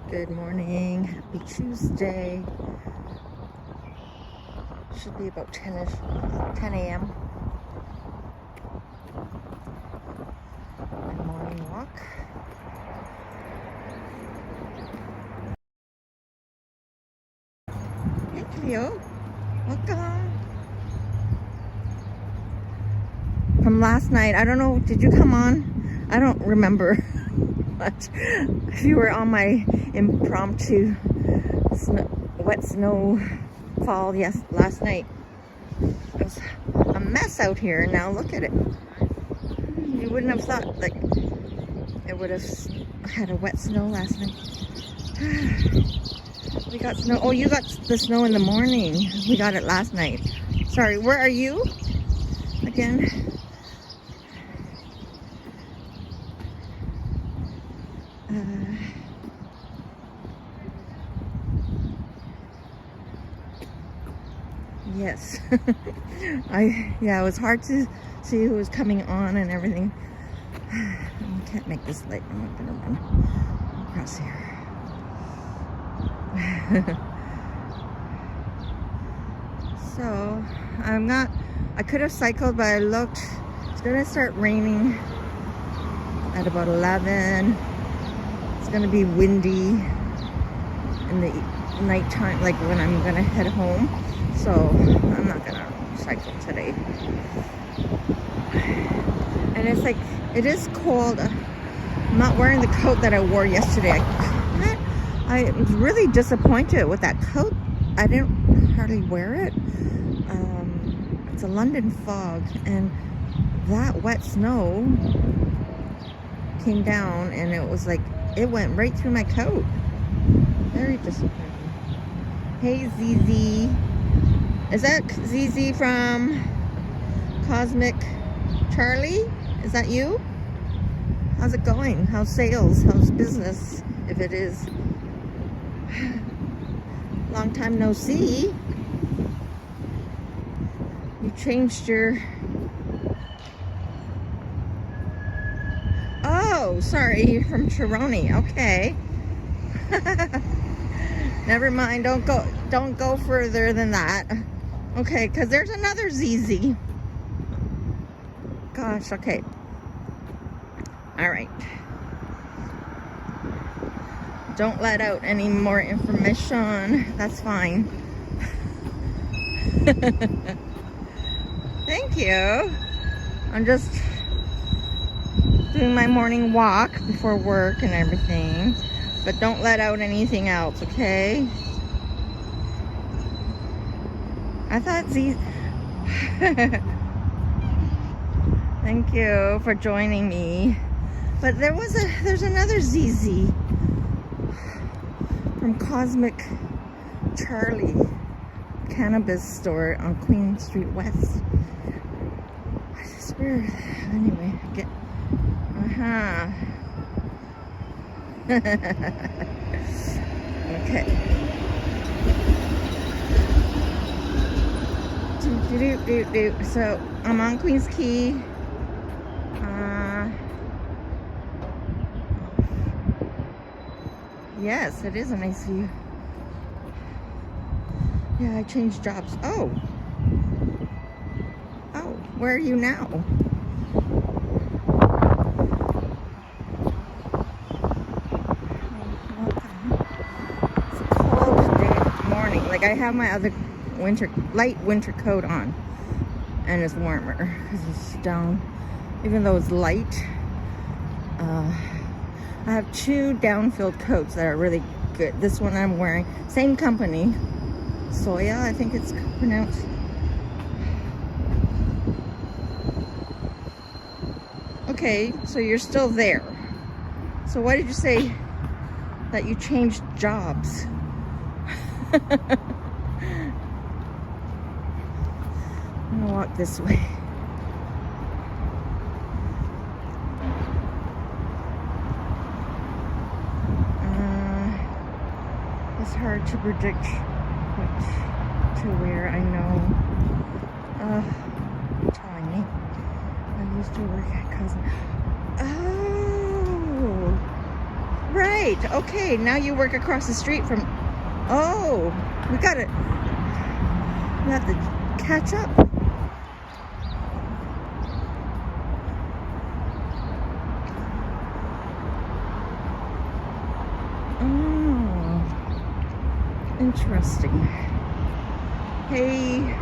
Good morning. Happy Tuesday. Should be about 10-ish, 10 a.m. My morning walk. Hey Cleo, welcome. From last night, I don't know, did you come on? I don't remember. But if you were on my impromptu wet snow fall last night, it was a mess out here. Now look at it. You wouldn't have thought like it would have had a wet snow last night. We got snow. Oh, you got the snow in the morning. We got it last night. Sorry, where are you again? Yes. It was hard to see who was coming on and everything. I can't make this light. I'm not gonna run across here. So I could have cycled, but I looked. It's gonna start raining at about 11. It's gonna be windy in the nighttime, like when I'm gonna head home. So I'm not gonna cycle today. And it's like, it is cold. I'm not wearing the coat that I wore yesterday. I was really disappointed with that coat. I didn't hardly wear it. It's a London fog, and that wet snow came down, and it was like, it went right through my coat. Very disappointing. Hey ZZ. Is that ZZ from Cosmic Charlie? Is that you? How's it going? How's sales? How's business? If it is. Long time no see. You changed your... Oh, sorry. You're from Chironi. Okay. Never mind. Don't go further than that. Okay, because there's another ZZ. Gosh, okay. All right. Don't let out any more information. That's fine. Thank you. I'm just doing my morning walk before work and everything. But don't let out anything else, okay? I thought Thank you for joining me. But there's another ZZ from Cosmic Charlie cannabis store on Queen Street West. I swear. Anyway, Okay. So I'm on Queen's Quay. Yes, it is a nice view. Yeah, I changed jobs. Oh, where are you now? It's a cold day, morning. Like I have my other light winter coat on, and it's warmer because it's down. Even though it's light, I have two down-filled coats that are really good. This one I'm wearing, same company, Soya, I think it's pronounced. Okay, so you're still there. So why did you say that you changed jobs? I'm gonna walk this way. It's hard to predict what to wear, I know. You're telling me. I used to work at Cousin. Oh, Right. Okay. Now you work across the street from. Oh, we got it. We have to catch up. Oh, interesting. Hey,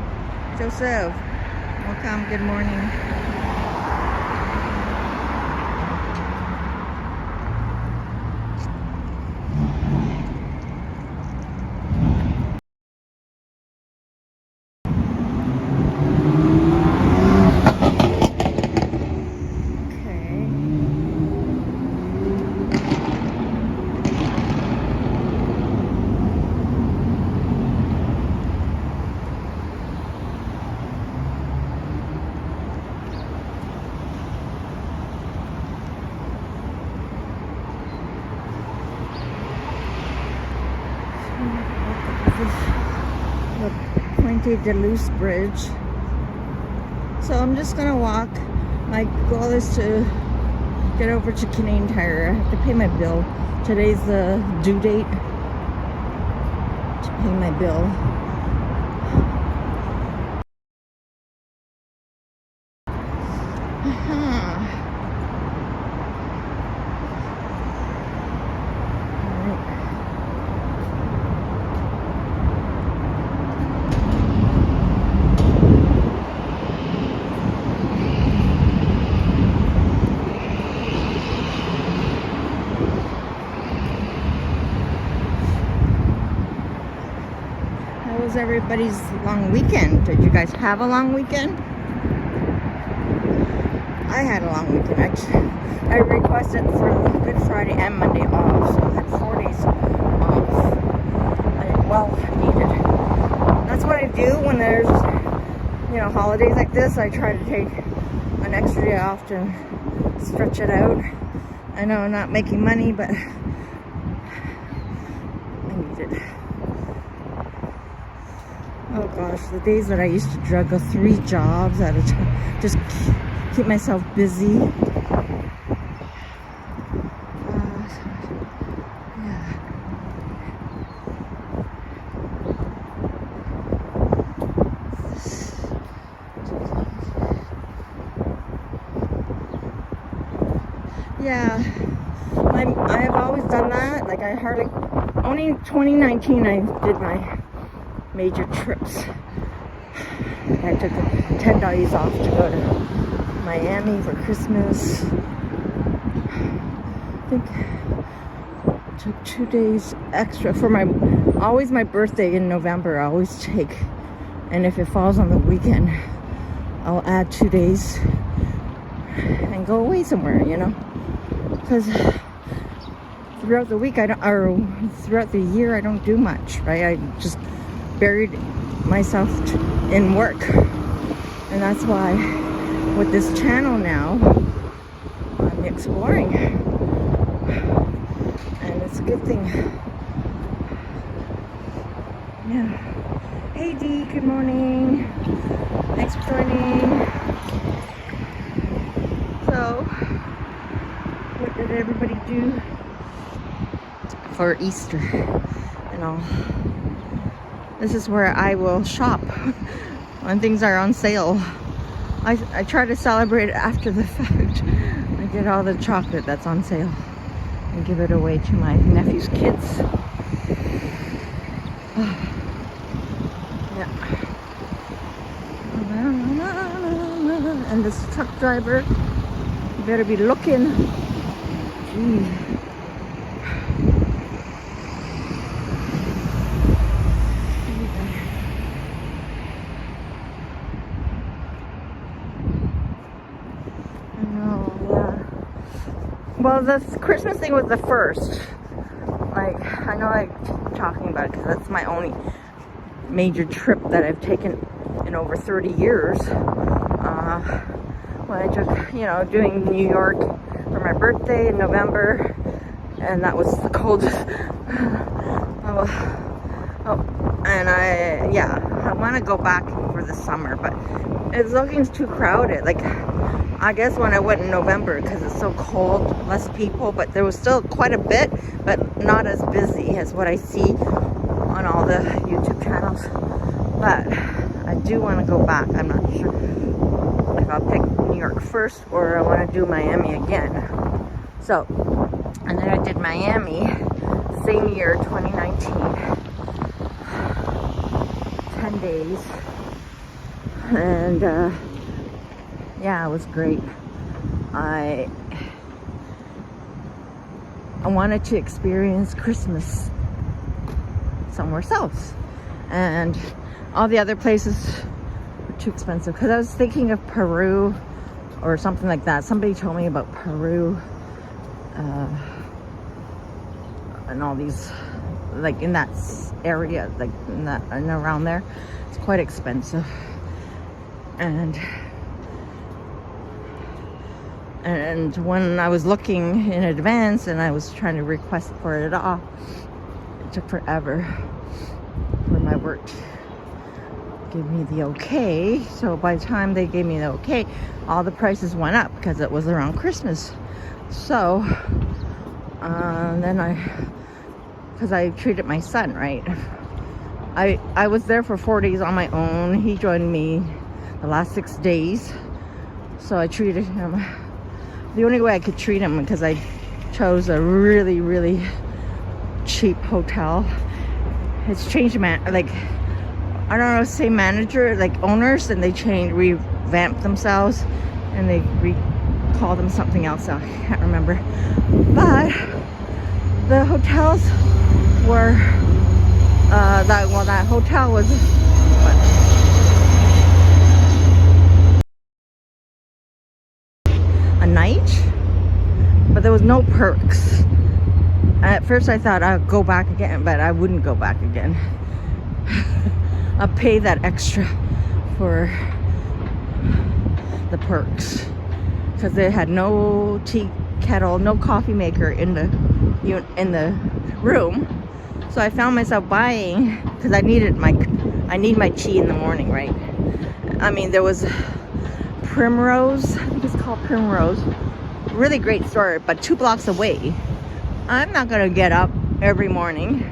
Joseph. Welcome. Good morning. The Puente de Luz Bridge. So I'm just gonna walk. My goal is to get over to Canadian Tire. I have to pay my bill. Today's the due date to pay my bill. How was everybody's long weekend? Did you guys have a long weekend? I had a long weekend. I requested for Good Friday and Monday off, so I had 4 days off. Well needed. That's what I do when there's, holidays like this. I try to take an extra day off to stretch it out. I know I'm not making money, but I need it. Oh gosh, the days that I used to juggle 3 jobs at a time, just keep myself busy. Yeah, I have always done that. Like only 2019 I did my major trips. I took 10 days off to go to Miami for Christmas. I think I took 2 days extra for always my birthday in November. I always take, and if it falls on the weekend, I'll add 2 days and go away somewhere, because throughout the week throughout the year I don't do much, right? I just buried myself in work, and that's why with this channel now I'm exploring, and it's a good thing. Yeah. Hey Dee, good morning. Thanks for joining. So, what did everybody do for Easter and all? This is where I will shop when things are on sale. I try to celebrate it after the fact. I get all the chocolate that's on sale and give it away to my nephew's kids. Yeah. And this truck driver, you better be looking. Gee. Well, the Christmas thing was the first. Like, I know I keep talking about it because that's my only major trip that I've taken in over 30 years. When I took, doing New York for my birthday in November, and that was the coldest. And I want to go back for the summer, but it's looking too crowded. Like, I guess when I went in November, because it's so cold, less people, but there was still quite a bit, but not as busy as what I see on all the YouTube channels. But I do want to go back. I'm not sure if I'll pick New York first or I want to do Miami again. So, and then I did Miami same year, 2019. 10 days. And yeah, it was great. I wanted to experience Christmas somewhere else, and all the other places were too expensive, because I was thinking of Peru or something like that. Somebody told me about Peru and all these, like in that area, like in that and around there. It's quite expensive. And when I was looking in advance and I was trying to request for it all, it took forever for my work to give me the okay. So by the time they gave me the okay, all the prices went up because it was around Christmas. So then because I treated my son right. I was there for 4 days on my own. He joined me the last 6 days. So I treated him the only way I could treat him, because I chose a really, really cheap hotel. It's changed, like, I don't know, same manager, like owners, and they revamped themselves, and they called them something else. I can't remember. But the hotels were, that hotel was, a night, but there was no perks. At first I thought I'd go back again, but I wouldn't go back again. I'll pay that extra for the perks, because they had no tea kettle, no coffee maker in the room. So I found myself buying, because I need my tea in the morning, right? I mean, there was Primrose, I think it's called Primrose. Really great store, but 2 blocks away. I'm not gonna get up every morning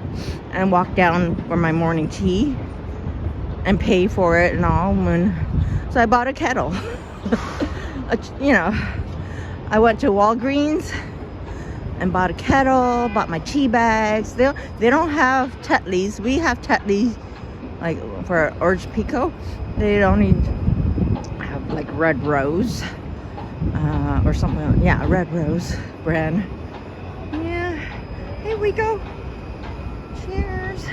and walk down for my morning tea and pay for it and all. So I bought a kettle. You know, I went to Walgreens and bought a kettle, bought my tea bags. They don't have Tetleys. We have Tetleys, like for Orange Pico. They don't need like Red Rose or something. Yeah, Red Rose brand. Yeah, here we go. Cheers.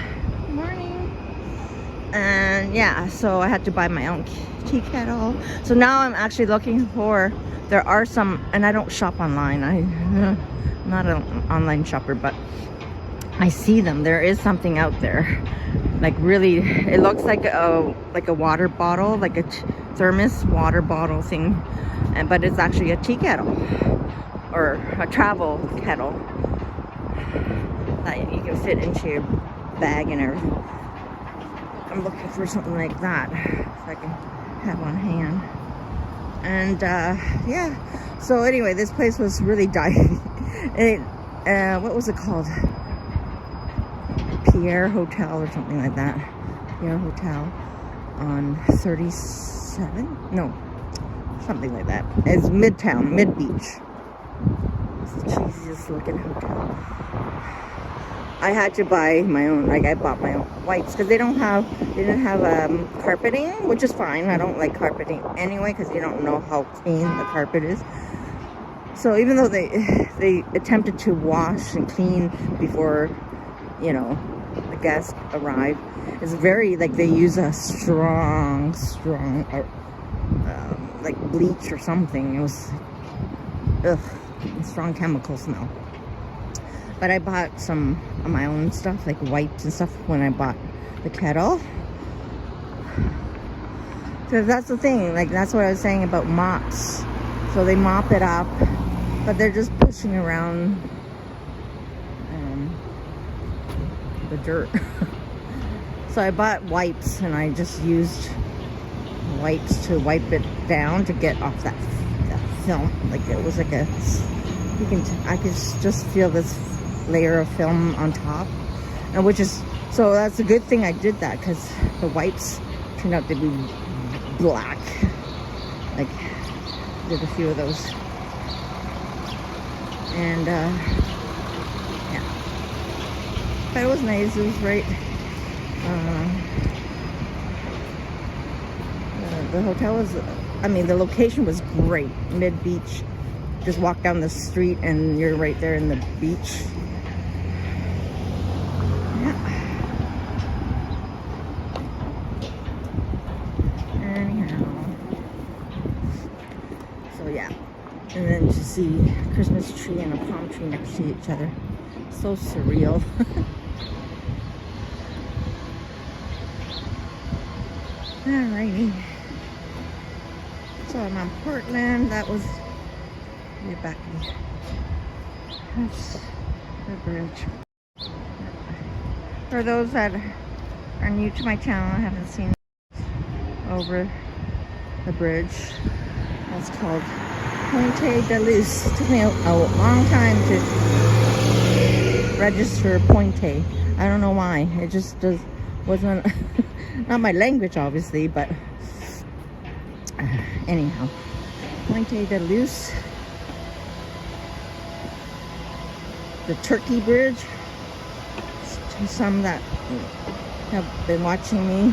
Morning. And yeah, so I had to buy my own tea kettle. So now I'm actually looking for, there are some, and I don't shop online. I'm not an online shopper, but I see them. There is something out there, like really, it looks like a water bottle, like a thermos water bottle thing, but it's actually a tea kettle or a travel kettle that you can fit into your bag and everything. I'm looking for something like that so I can have on hand. And yeah, so anyway, this place was really diving. What was it called? Pierre Hotel or something like that. Pierre Hotel on 37? No, something like that. It's Midtown, Mid Beach. It's the cheesiest looking hotel. I had to buy my own, like I bought my own wipes, because they didn't have carpeting, which is fine. I don't like carpeting anyway, because you don't know how clean the carpet is. So even though they attempted to wash and clean before, you know, the guests arrived, it's very, like, they use a strong like bleach or something. It was strong chemical smell. But I bought some of my own stuff, like wipes and stuff, when I bought the kettle. Because that's the thing, like that's what I was saying about mops. So they mop it up, but they're just pushing around the dirt. So I bought wipes, and I just used wipes to wipe it down to get off that film. Like it was like a, I could just feel this layer of film on top, and which is, so that's a good thing I did that, because the wipes turned out to be black. Like, did a few of those, and yeah, but it was nice. It was right. The hotel was, I mean, the location was great. Mid-beach. Just walk down the street and you're right there in the beach. Yeah. Anyhow. So yeah. And then to see a Christmas tree and a palm tree next to each other. So surreal. Alrighty. So I'm on Portland. That was back. That's the bridge. For those that are new to my channel, I haven't seen over the bridge. That's called Ponte de Luz. It took me a long time to register Ponte. I don't know why. It just wasn't not my language, obviously, but anyhow, Ponte de Luz, the Turkey Bridge. To some that have been watching me,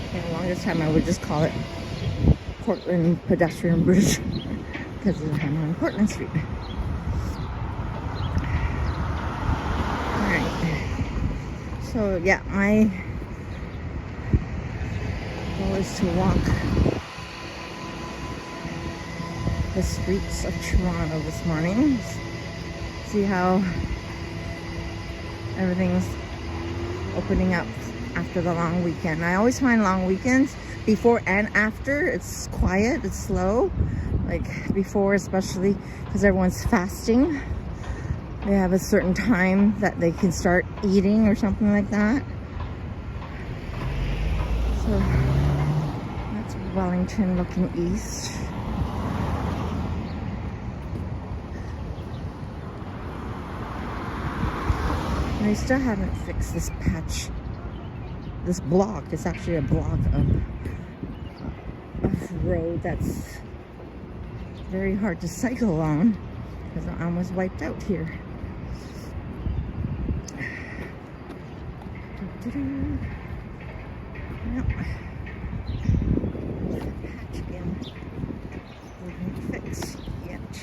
for the longest time I would just call it Portland Pedestrian Bridge because I'm on Portland Street. So yeah, my goal is to walk the streets of Toronto this morning. See how everything's opening up after the long weekend. I always find long weekends, before and after, it's quiet, it's slow. Like before, especially because everyone's fasting. They have a certain time that they can start eating or something like that. So that's Wellington looking east. And they still haven't fixed this patch. This block is actually a block of road that's very hard to cycle on because the arm was wiped out here. Yep. Patch again. Didn't fix yet.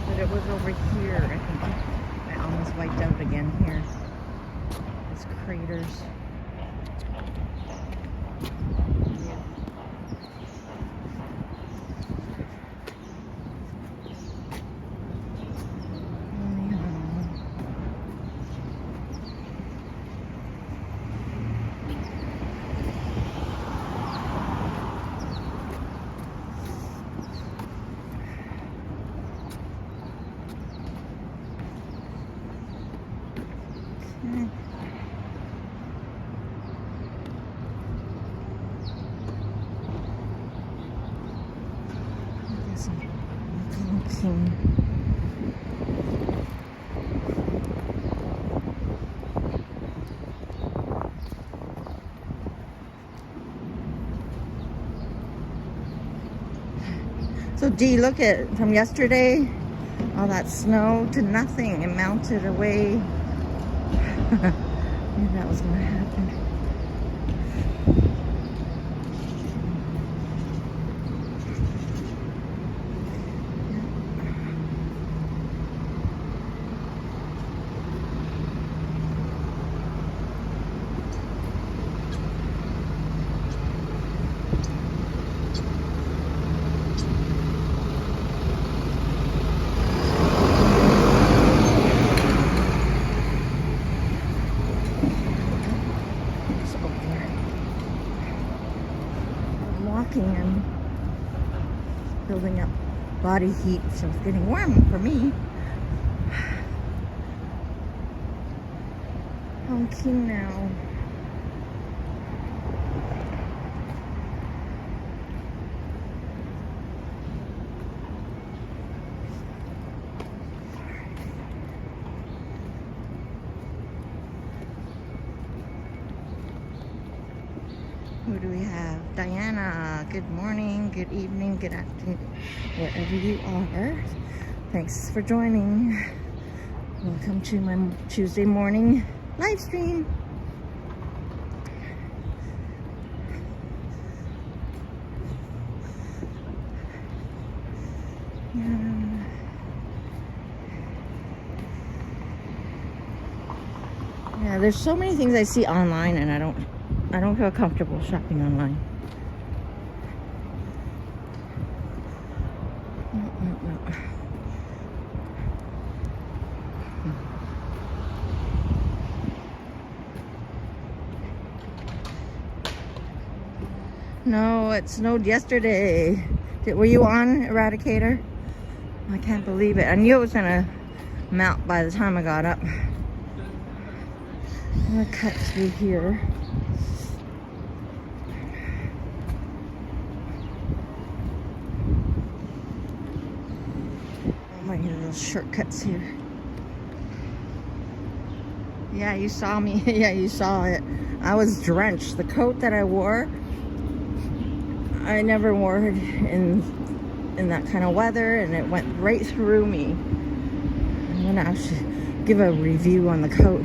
But it was over here, I think. I almost wiped out again here. These craters. So Dee, look at from yesterday, all that snow to nothing. It melted away. Knew that was gonna happen. And building up body heat, so it's getting warm for me. honking now. Who do we have? Diana. Good morning, good evening, good afternoon, wherever you are. Thanks for joining. Welcome to my Tuesday morning live stream. Yeah, there's so many things I see online, and I don't feel comfortable shopping online. No, it snowed yesterday. Were you on Eradicator? I can't believe it. I knew it was gonna melt by the time I got up. I'm gonna cut through here. Oh my little shortcuts here. Yeah, you saw me. Yeah, you saw it. I was drenched. The coat that I wore, I never wore it in that kind of weather, and it went right through me. I'm gonna actually give a review on the coat.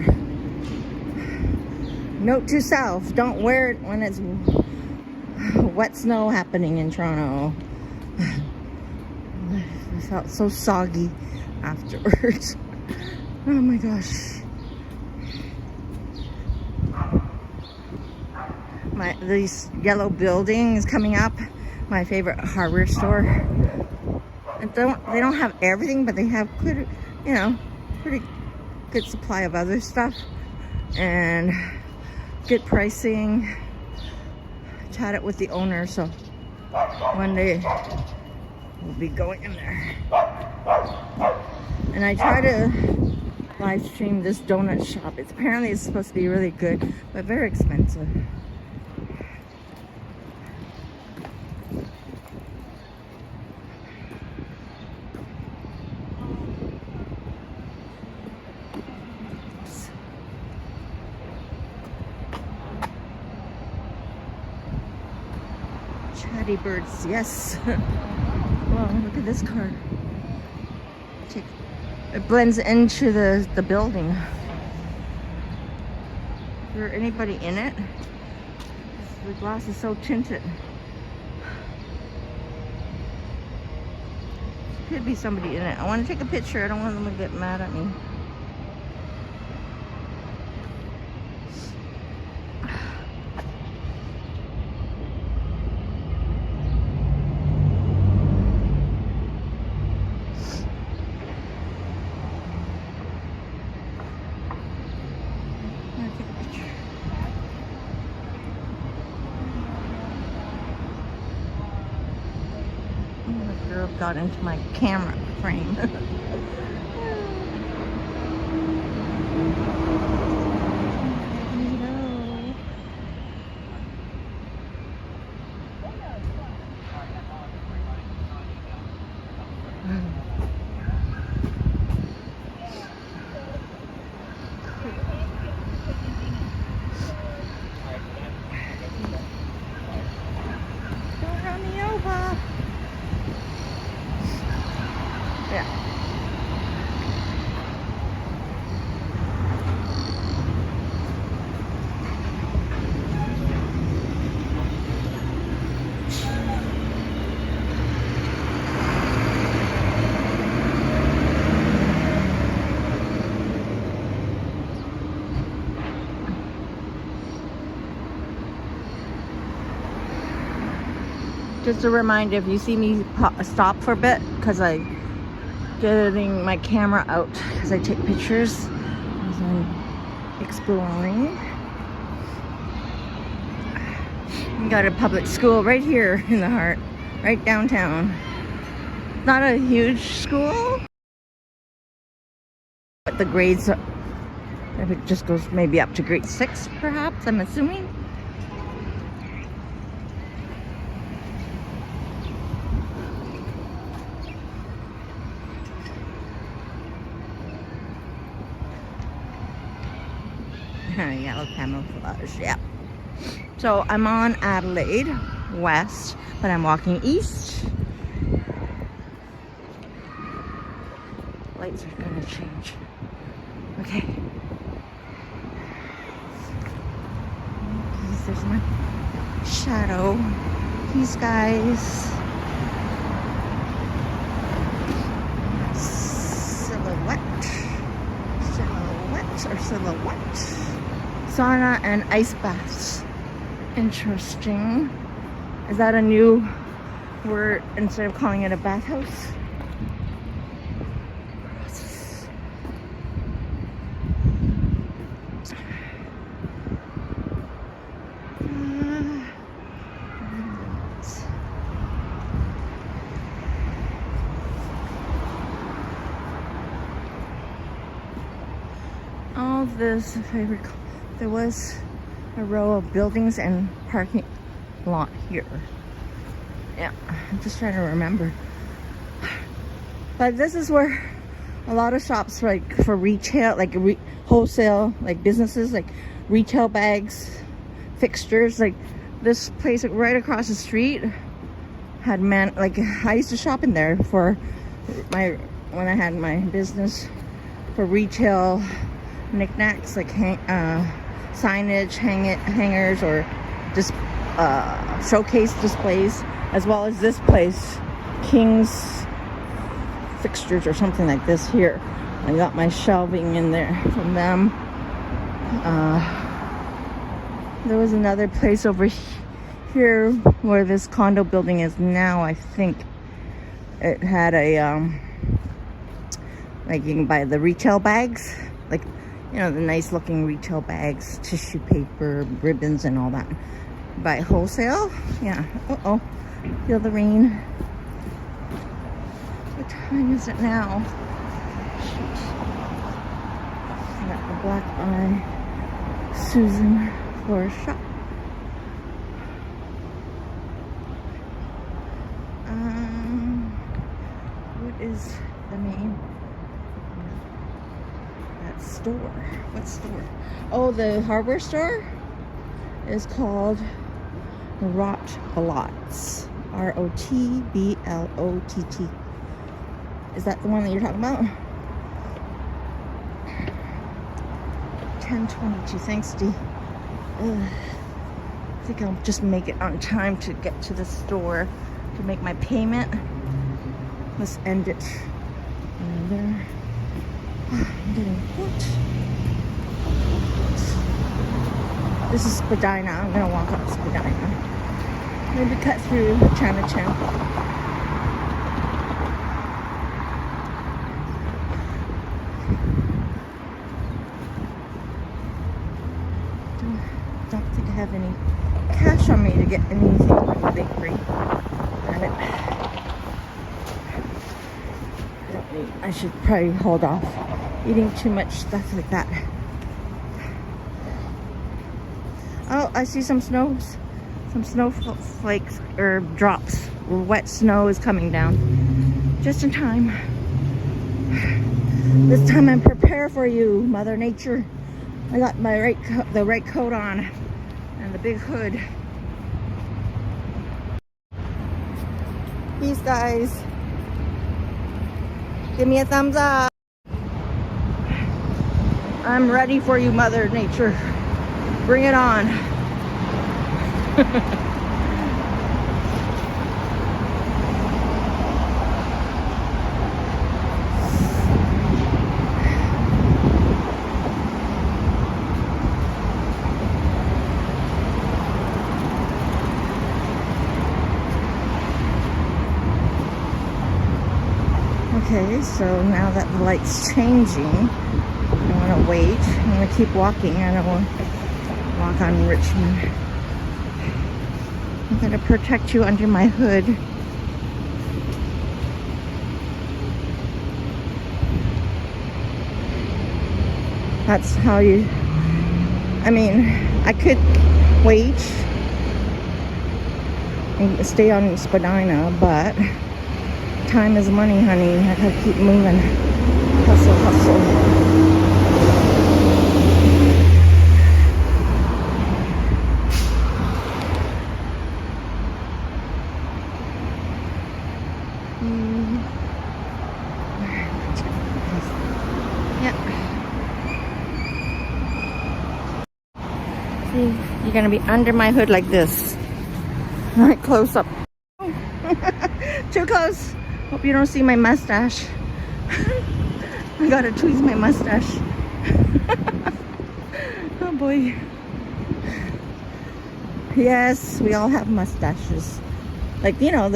Note to self, don't wear it when it's wet snow happening in Toronto. I felt so soggy afterwards. Oh my gosh. These yellow buildings coming up, my favorite hardware store. They don't have everything, but they have good, pretty good supply of other stuff and good pricing. Chatted with the owner, so one day we'll be going in there. And I try to live stream this donut shop. It's supposed to be really good, but very expensive. Chatty birds, yes. Well, look at this car. It blends into the building. Is there anybody in it? The glass is so tinted. Could be somebody in it. I want to take a picture. I don't want them to get mad at me. Got into my camera frame. Don't run me over. Yeah. Just a reminder, if you see me stop for a bit, because I'm getting my camera out, because I take pictures as I'm exploring. We got a public school right here in the heart, right downtown. Not a huge school, but the grades If it just goes maybe up to grade 6, perhaps, I'm assuming. Yellow camouflage, yeah. So I'm on Adelaide West, but I'm walking east. Lights are gonna change. Okay. There's my shadow. These guys. Silhouette. Silhouette or silhouette. Sauna and ice baths. Interesting. Is that a new word instead of calling it a bathhouse? All this, if I recall, there was a row of buildings and parking lot here. Yeah, I'm just trying to remember. But this is where a lot of shops, like for retail, like wholesale, like businesses, like retail bags, fixtures, like this place right across the street had like I used to shop in there for when I had my business for retail knickknacks, like signage, hangers, or just showcase displays, as well as this place, King's Fixtures or something like this here. I got my shelving in there from them. There was another place over here where this condo building is now. I think it had a like you can buy the retail bags, like, you know, the nice looking retail bags, tissue paper, ribbons and all that. Buy wholesale. Yeah. Uh-oh. Feel the rain. What time is it now? Shoot. I got the Black Eye Susan Florist Shop. What is the name? That store. What store? Oh, the hardware store is called Rotblotts. Rotblott. Is that the one that you're talking about? 10:22. Thanks, Dee. I think I'll just make it on time to get to the store to make my payment. Let's end it there. I'm getting hot. This is Spadina. I'm gonna walk up Spadina. Maybe cut through Chinatown. Don't think I have any cash on me to get anything from the bakery. I should probably hold off eating too much stuff like that. Oh, I see some snowflakes or drops. Wet snow is coming down. Just in time. This time I'm prepared for you, Mother Nature. I got my the right coat on and the big hood. Peace, guys. Give me a thumbs up. I'm ready for you, Mother Nature. Bring it on. Okay, so now that the light's changing, I want to wait. I'm going to keep walking. I don't want to walk on Richmond. I'm going to protect you under my hood. That's how you, I mean, I could wait and stay on Spadina, but time is money, honey. I gotta keep moving. Hustle, hustle. See, you're gonna be under my hood like this. Right close up. Too close. Hope you don't see my mustache. I gotta tweeze my mustache. Oh boy. Yes, we all have mustaches. Like, you know,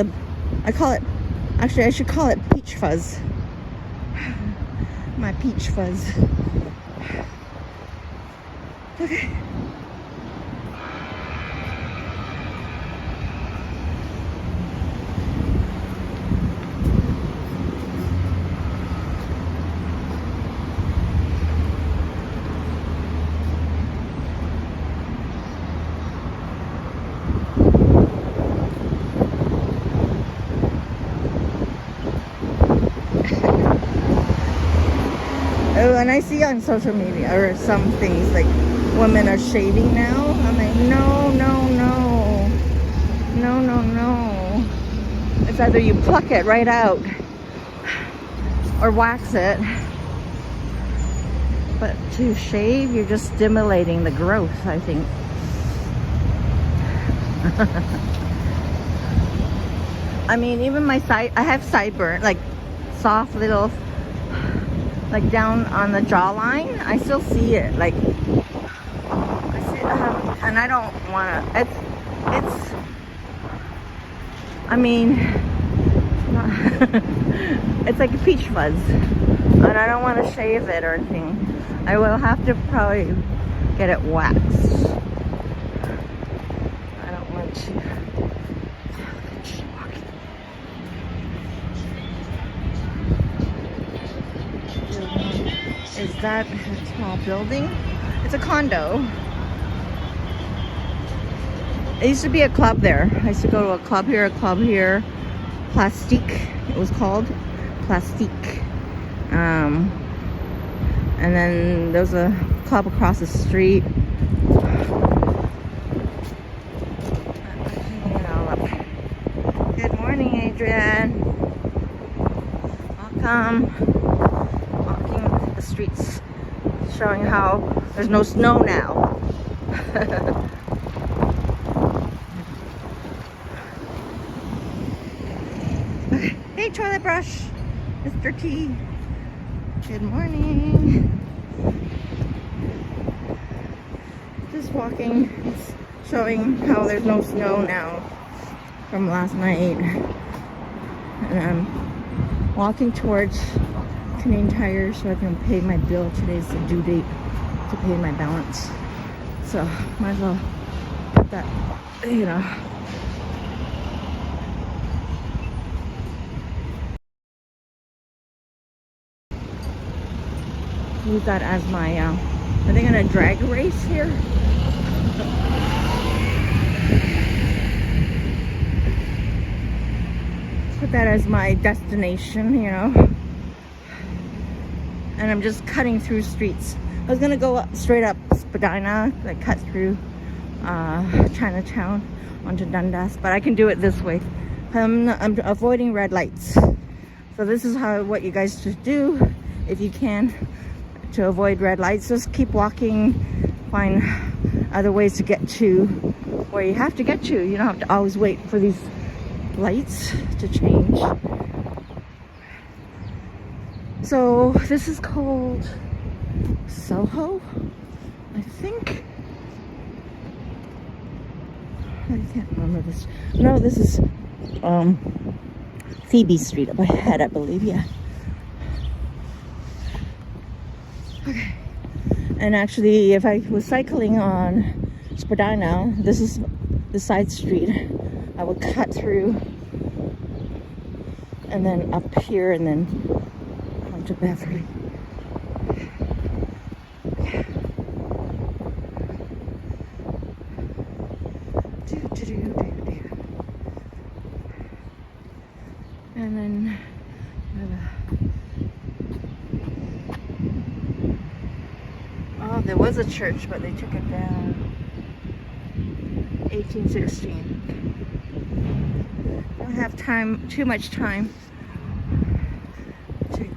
I call it, actually I should call it peach fuzz. My peach fuzz. Okay. Oh, and I see on social media or some things like women are shaving now. I'm like, no, no, no. No, no, no. It's either you pluck it right out or wax it. But to shave, you're just stimulating the growth, I think. I mean, even my side, I have sideburn, like soft little, like down on the jawline. I still see it, like, I see it, and I don't want to, it's, I mean, it's like a peach fuzz, and I don't want to shave it or anything. I will have to probably get it waxed. I don't want to. Is that a tall building? It's a condo. It used to be a club there. I used to go to a club here, Plastique, it was called. Plastique. And then there was a club across the street. Good morning, Adrian. Welcome. Walking the streets, showing how there's no snow now. Hey, toilet brush, Mr. T. Good morning. Just walking, showing how there's no snow now from last night. And I'm walking towards Canadian Tire so I can pay my bill. Today's the due date to pay my balance. So might as well put that, you know. Use that as my, are they gonna drag race here? Put that as my destination, you know. And I'm just cutting through streets. I was gonna go up, straight up Spadina, like cut through Chinatown onto Dundas, but I can do it this way. I'm avoiding red lights. So this is what you guys should do if you can to avoid red lights. Just keep walking, find other ways to get to where you have to get to. You don't have to always wait for these lights to change. So this is called Soho, I think. I can't remember this. No, this is Phoebe Street up ahead, I believe. Yeah. Okay. And actually, if I was cycling on Spadina, this is the side street. I would cut through and then up here and then onto Beverly. Okay. And then oh, there was a church, but they took it down. 1816. Don't have too much time to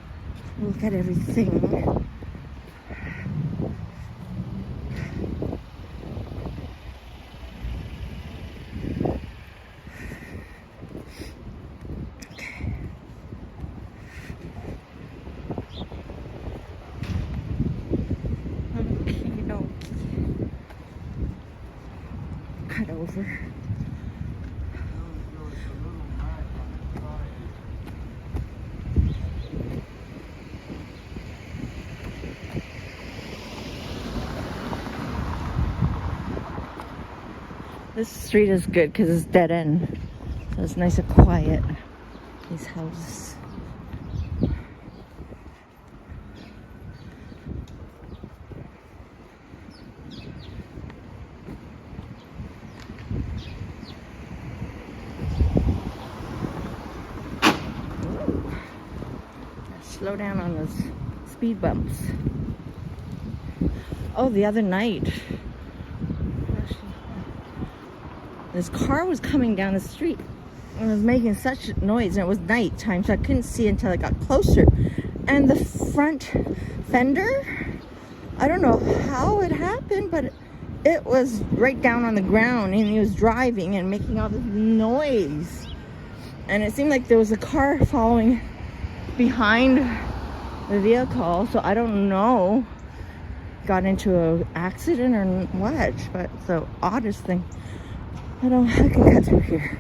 look at everything. Cut over. This street is good because it's dead end, so it's nice and quiet. These houses. Slow down on those speed bumps. Oh, the other night, this car was coming down the street and it was making such noise, and it was nighttime, so I couldn't see until I got closer. And the front fender, I don't know how it happened, but it was right down on the ground, and he was driving and making all this noise. And it seemed like there was a car following behind the vehicle, so I don't know, got into an accident or what, but it's the oddest thing. I can cut through here.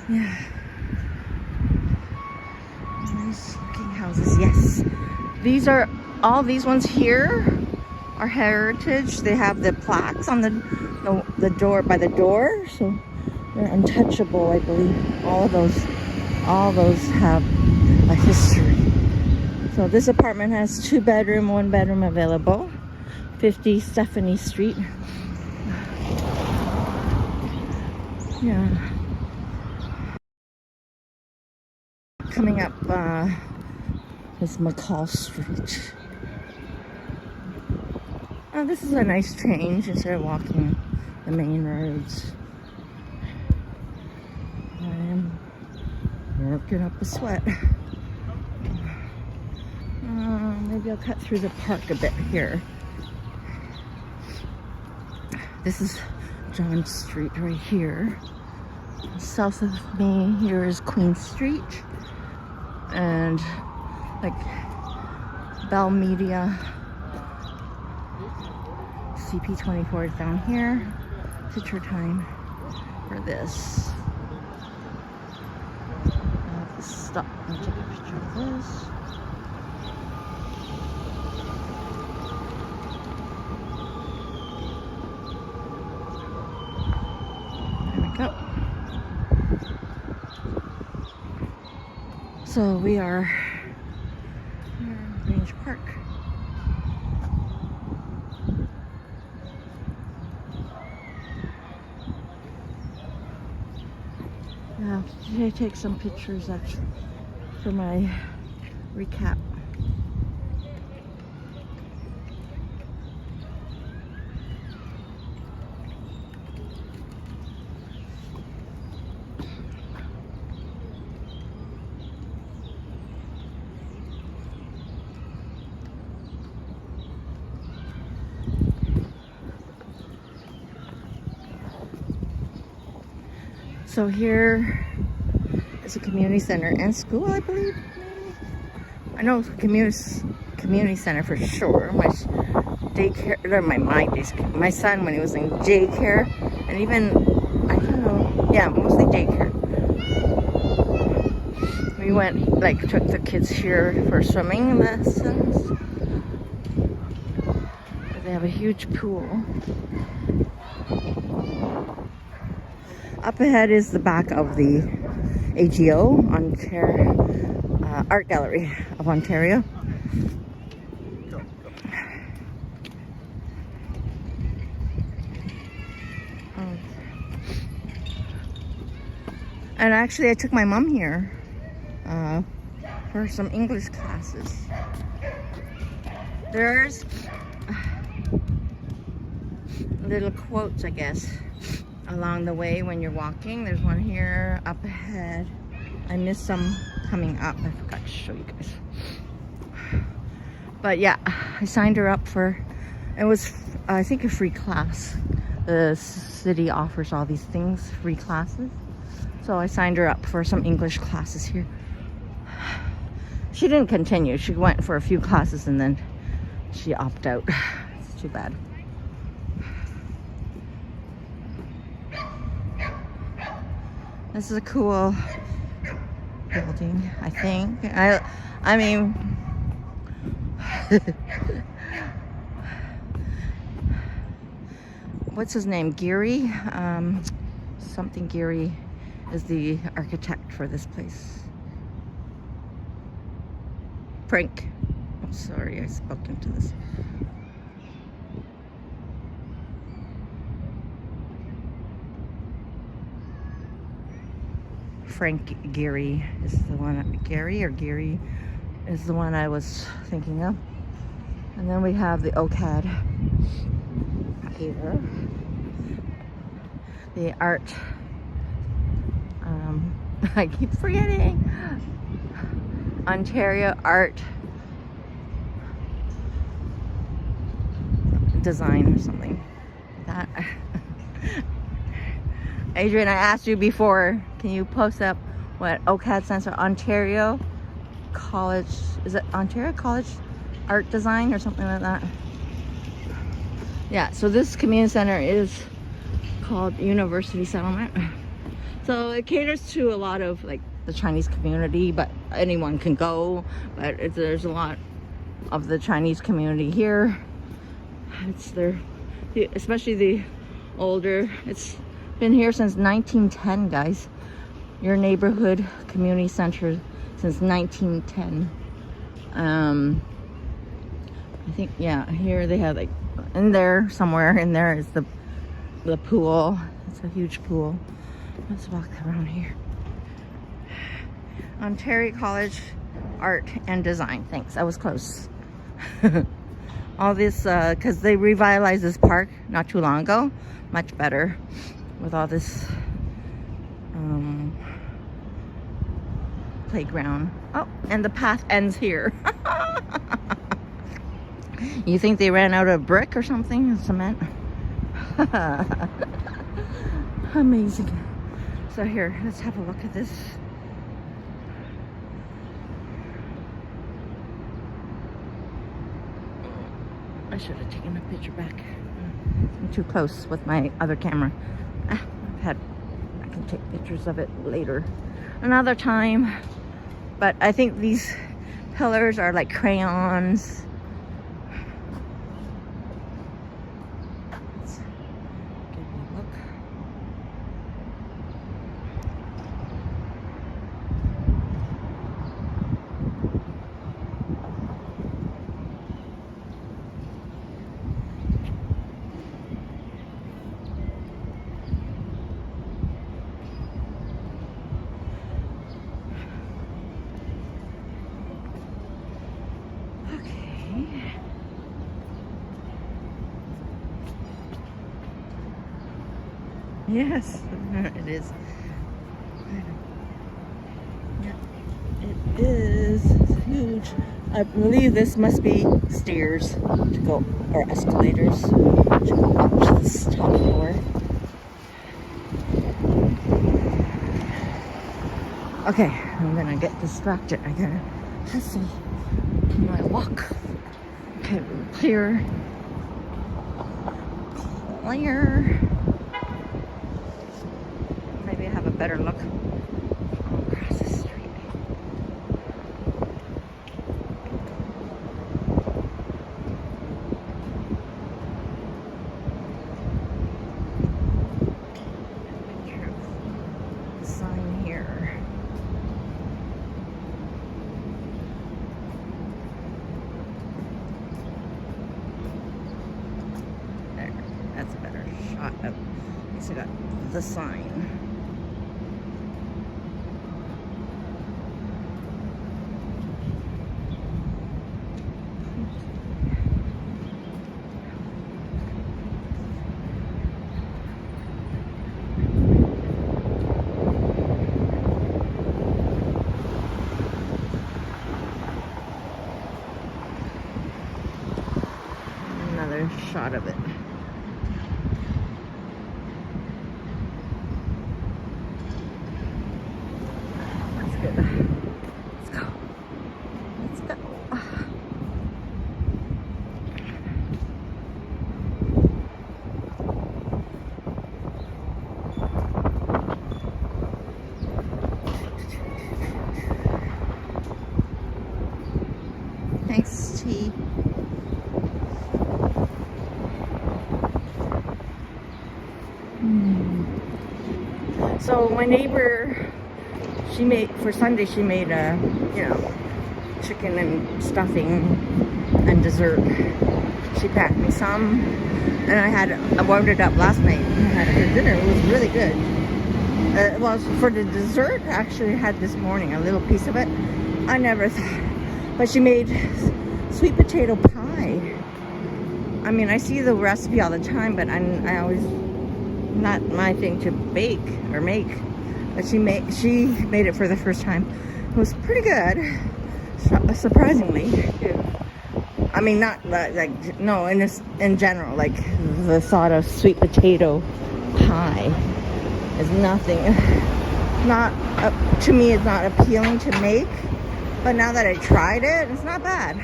Yeah. Nice looking houses, yes. All these ones here are heritage. They have the plaques on the door, by the door, so they're untouchable, I believe. All those have a history. So this apartment has 2-bedroom, 1-bedroom available. 50 Stephanie Street. Yeah. Coming up is McCall Street. Oh, this is a nice change instead of walking the main roads. I am working up a sweat. Maybe I'll cut through the park a bit here. This is John Street right here. South of me here is Queen Street, and like Bell Media, CP24 is down here. Picture time for this. I'll have to stop and take a picture of this. Go. So we are here in Grange Park. Yeah, today I take some pictures actually for my recap. So here is a community center and school, I believe. I know community center for sure. My daycare, or my son when he was in daycare, and even I don't know, yeah, mostly daycare. We went, took the kids here for swimming lessons. They have a huge pool. Up ahead is the back of the AGO, Art Gallery of Ontario. And actually, I took my mom here for some English classes. There's little quotes, I guess, along the way when you're walking. There's one here up ahead. I missed some coming up. I forgot to show you guys. But yeah, I signed her up for, it was, I think, a free class. The city offers all these things, free classes. So I signed her up for some English classes here. She didn't continue. She went for a few classes and then she opted out. It's too bad. This is a cool building, I think. I mean, what's his name? Geary? Something Geary is the architect for this place. Frank. I'm sorry, I spoke into this. Frank Gehry is the one. Gary or Geary is the one I was thinking of. And then we have the OCAD here. The art. I keep forgetting. Ontario Art Design or something. That. Adrian, I asked you before, can you post up what OCAD stands for? Ontario College, is it Ontario College Art Design or something like that? Yeah, so this community center is called University Settlement. So it caters to a lot of like the Chinese community, but anyone can go. But there's a lot of the Chinese community here. It's their, especially the older, it's been here since 1910, guys. Your neighborhood community center since 1910. I think, yeah, here they have like, in there, somewhere in there is the pool. It's a huge pool. Let's walk around here. Ontario College Art and Design. Thanks, I was close. All this, because they revitalized this park not too long ago. Much better with all this playground. Oh, and the path ends here. You think they ran out of brick or something? Cement? Amazing. So here, let's have a look at this. I should have taken a picture back. I'm too close with my other camera. I can take pictures of it later, another time. But I think these pillars are like crayons. Let's give it a look. Yes, it is. Yeah, it is. It's huge. I believe this must be stairs to go, or escalators to go up to this top floor. Okay, I'm gonna get distracted. I gotta hustle in my walk. Okay, clear. Clear. Maybe I have a better look across the street. Picture of the sign here. There, that's a better shot of. At least I got the sign. shot of it. That's good. Let's go. Let's go. Thanks, T. So my neighbor, she made, for Sunday, she made chicken and stuffing and dessert. She packed me some, and I warmed it up last night and had it for dinner. It was really good. Well, for the dessert, I actually had this morning a little piece of it. I never thought, but she made sweet potato pie. I mean, I see the recipe all the time, but I always, not my thing to bake or make. But she made it for the first time. It was pretty good, surprisingly. I mean, not like, no, in general, like the thought of sweet potato pie is nothing, not to me, it's not appealing to make. But now that I tried it, it's not bad.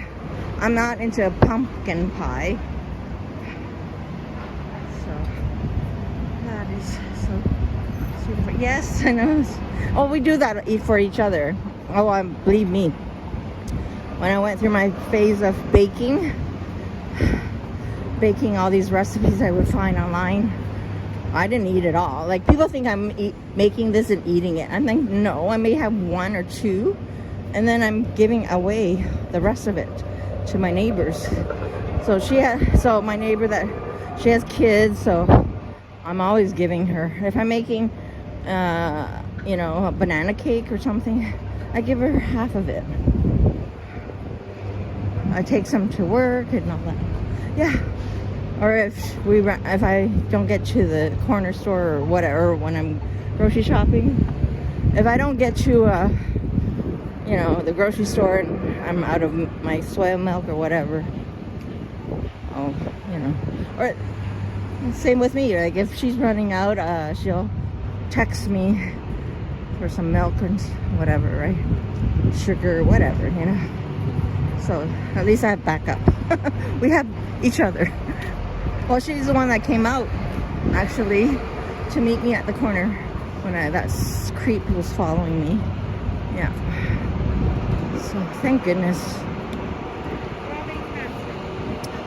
I'm not into pumpkin pie. So that is so sweet. Yes, I know. Oh, we do that for each other. Oh, believe me. When I went through my phase of baking all these recipes I would find online, I didn't eat it all. Like, people think I'm making this and eating it. I'm like, no, I may have one or two, and then I'm giving away the rest of it to my neighbors. So my neighbor, she has kids, so I'm always giving her. If I'm making, a banana cake or something, I give her half of it. I take some to work and all that. Yeah. Or if I don't get to the corner store or whatever when I'm grocery shopping, if I don't get to the grocery store and I'm out of my soy milk or whatever, or same with me. Like, if she's running out, she'll text me for some milk and whatever, right? Sugar, whatever, So at least I have backup. We have each other. Well, she's the one that came out, actually, to meet me at the corner when that creep was following me. Yeah. So thank goodness.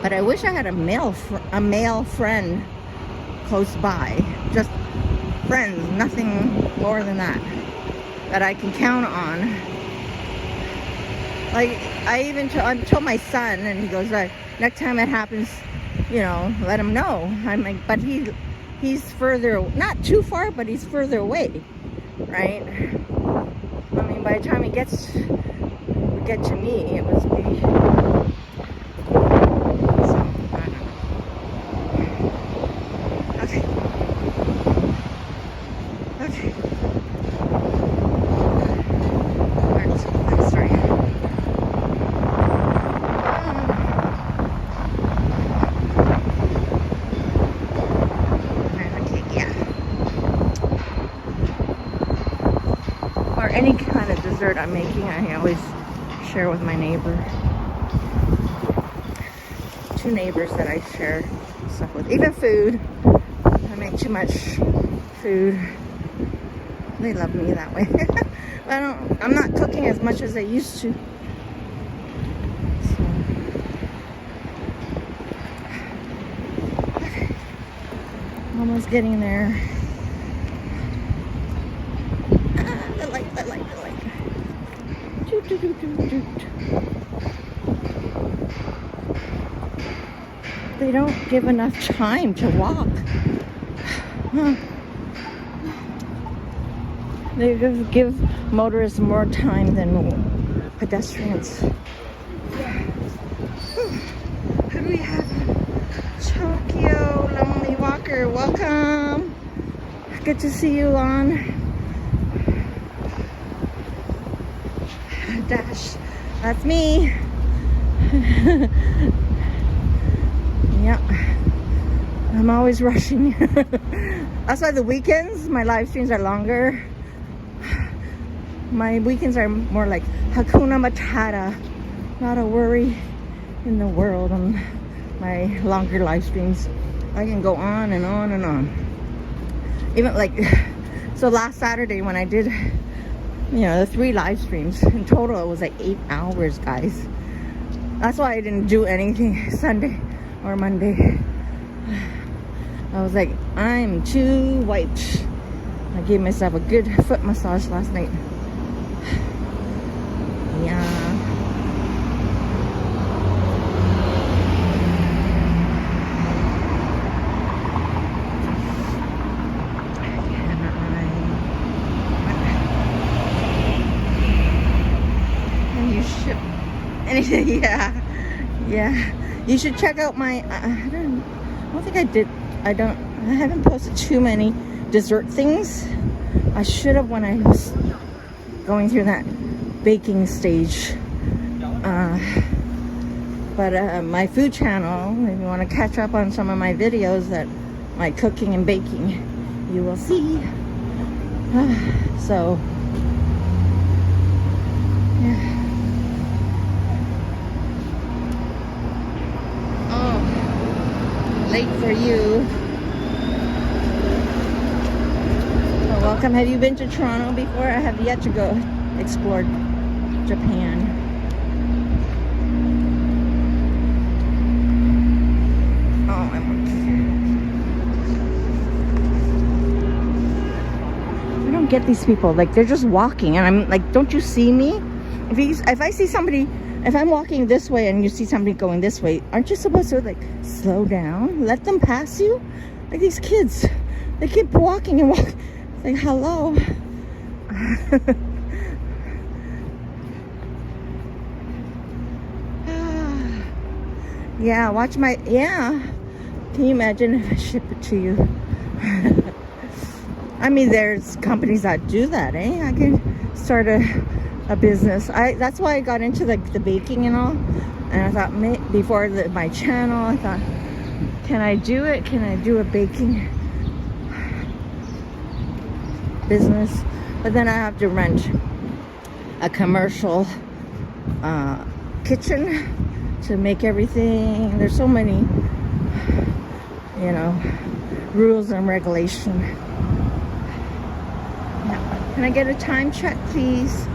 But I wish I had a male friend close by. Just friends, nothing more than that I can count on. Like, I told my son, and he goes, next time it happens, let him know. I'm like, but he's further, not too far, but he's further away, right? I mean, by the time he get to me, it must be. So, I don't know. Okay. Any kind of dessert I'm making, I always share with my neighbor. 2 neighbors that I share stuff with. Even food. I make too much food. They love me that way. I'm not cooking as much as I used to. So. Okay. Almost getting there. The light. They don't give enough time to walk. They give motorists more time than pedestrians. Who do we have? Tokyo Lonely Walker, welcome. Good to see you on. Dash, that's me. Yeah, I'm always rushing. That's why the weekends, my live streams are longer. My weekends are more like Hakuna Matata. Not a worry in the world on my longer live streams. I can go on and on and on. Even like, so last Saturday when I did, you know, the 3 live streams, in total it was like 8 hours, guys. That's why I didn't do anything Sunday or Monday. I was like, I'm too wiped. I gave myself a good foot massage last night. Yeah. Yeah, you should check out my I don't think I did. I haven't posted too many dessert things. I should have when I was going through that baking stage. But my food channel, if you want to catch up on some of my videos, that my cooking and baking, you will see. So yeah. Late for you. Well, welcome. Have you been to Toronto before? I have yet to go explore Japan. Oh, I don't get these people. Like, they're just walking, and I'm like, don't you see me? If I see somebody. If I'm walking this way and you see somebody going this way, aren't you supposed to like slow down? Let them pass you? Like these kids, they keep walking and walking. It's like, hello. Yeah, watch my, yeah. Can you imagine if I ship it to you? I mean, there's companies that do that, eh? I can start a business. That's why I got into the baking and all. And I thought, before my channel, I thought, can I do it? Can I do a baking business? But then I have to rent a commercial kitchen to make everything. There's so many, you know, rules and regulation. Yeah. Can I get a time check, please?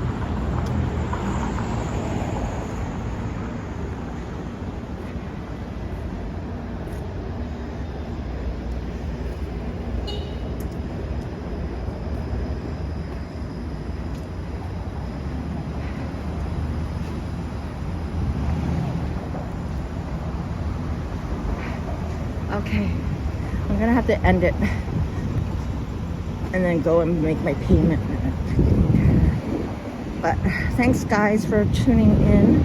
Okay, I'm gonna have to end it and then go and make my payment. But thanks guys for tuning in.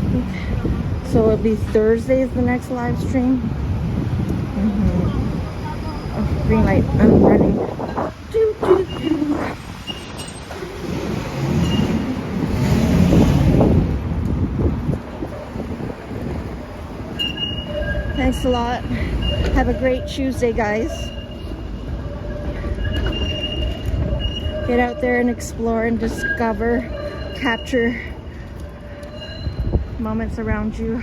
Okay. So it'll be Thursday is the next live stream. Oh, green light, I'm running. Doo, doo, doo. Thanks a lot. Have a great Tuesday, guys. Get out there and explore and discover, capture moments around you.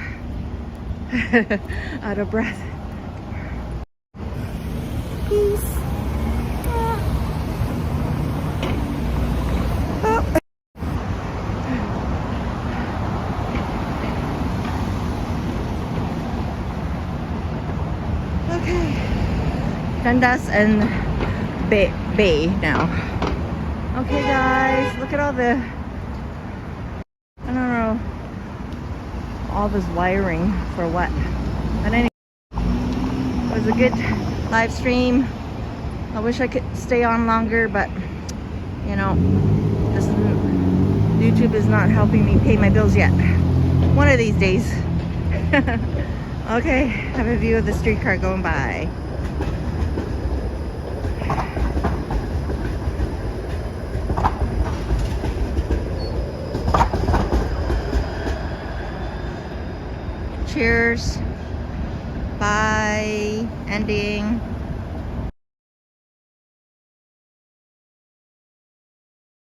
Out of breath. Peace. Dundas and Bay now. Okay guys, look at all the, I don't know, all this wiring for what. But anyway, it was a good live stream. I wish I could stay on longer, but you know, YouTube is not helping me pay my bills yet. One of these days. Okay, have a view of the streetcar going by. Cheers. Bye. Ending.